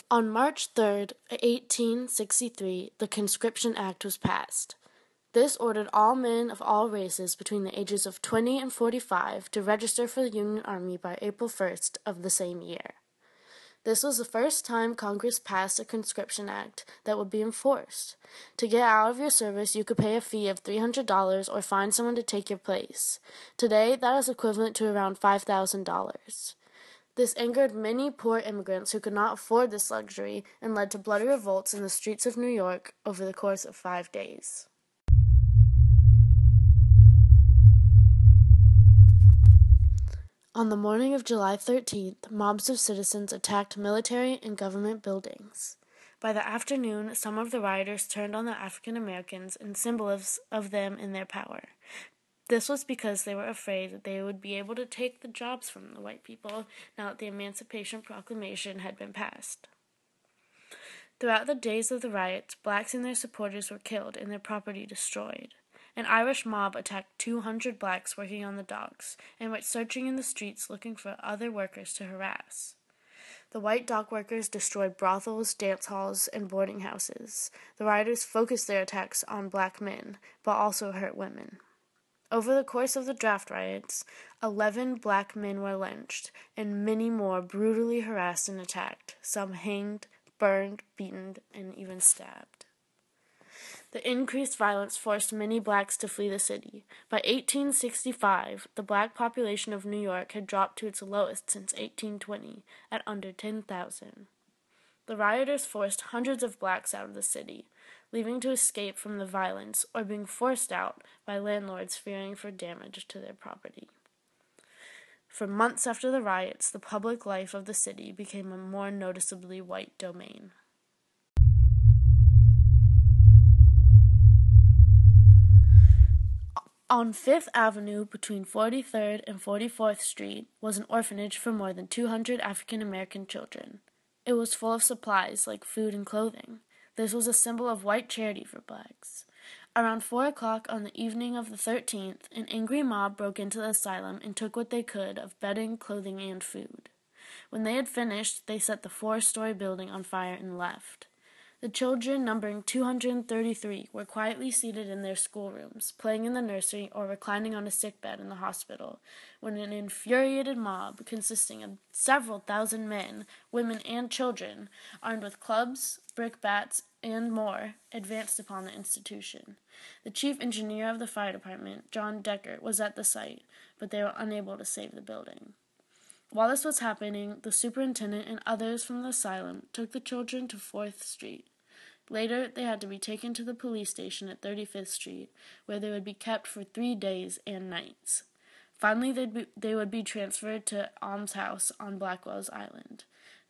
On March 3, 1863, the Conscription Act was passed. This ordered all men of all races between the ages of 20 and 45 to register for the Union Army by April 1st of the same year. This was the first time Congress passed a conscription act that would be enforced. To get out of your service, you could pay a fee of $300 or find someone to take your place. Today, that is equivalent to around $5,000. This angered many poor immigrants who could not afford this luxury and led to bloody revolts in the streets of New York over the course of 5 days. On the morning of July 13th, mobs of citizens attacked military and government buildings. By the afternoon, some of the rioters turned on the African Americans and symbols of them in their power. This was because they were afraid that they would be able to take the jobs from the white people now that the Emancipation Proclamation had been passed. Throughout the days of the riots, blacks and their supporters were killed and their property destroyed. An Irish mob attacked 200 blacks working on the docks and went searching in the streets looking for other workers to harass. The white dock workers destroyed brothels, dance halls, and boarding houses. The rioters focused their attacks on black men, but also hurt women. Over the course of the draft riots, 11 black men were lynched, and many more brutally harassed and attacked, some hanged, burned, beaten, and even stabbed. The increased violence forced many blacks to flee the city. By 1865, the black population of New York had dropped to its lowest since 1820, at under 10,000. The rioters forced hundreds of blacks out of the city, leaving to escape from the violence or being forced out by landlords fearing for damage to their property. For months after the riots, the public life of the city became a more noticeably white domain. On Fifth Avenue, between 43rd and 44th Street, was an orphanage for more than 200 African American children. It was full of supplies like food and clothing. This was a symbol of white charity for blacks. Around 4 o'clock on the evening of the 13th, an angry mob broke into the asylum and took what they could of bedding, clothing, and food. When they had finished, they set the 4-story building on fire and left. The children, numbering 233, were quietly seated in their schoolrooms, playing in the nursery or reclining on a sickbed in the hospital, when an infuriated mob, consisting of several thousand men, women, and children, armed with clubs, brickbats, and more, advanced upon the institution. The chief engineer of the fire department, John Decker, was at the site, but they were unable to save the building. While this was happening, the superintendent and others from the asylum took the children to 4th Street. Later, they had to be taken to the police station at 35th Street, where they would be kept for 3 days and nights. Finally, they would be transferred to Alms House on Blackwell's Island.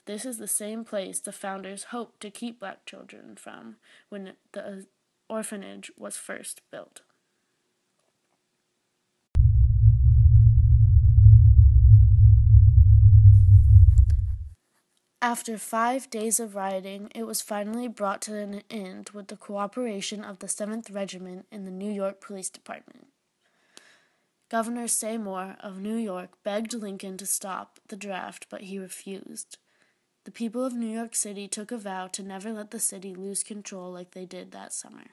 This is the same place the founders hoped to keep black children from when the orphanage was first built. After 5 days of rioting, it was finally brought to an end with the cooperation of the 7th Regiment and the New York Police Department. Governor Seymour of New York begged Lincoln to stop the draft, but he refused. The people of New York City took a vow to never let the city lose control like they did that summer.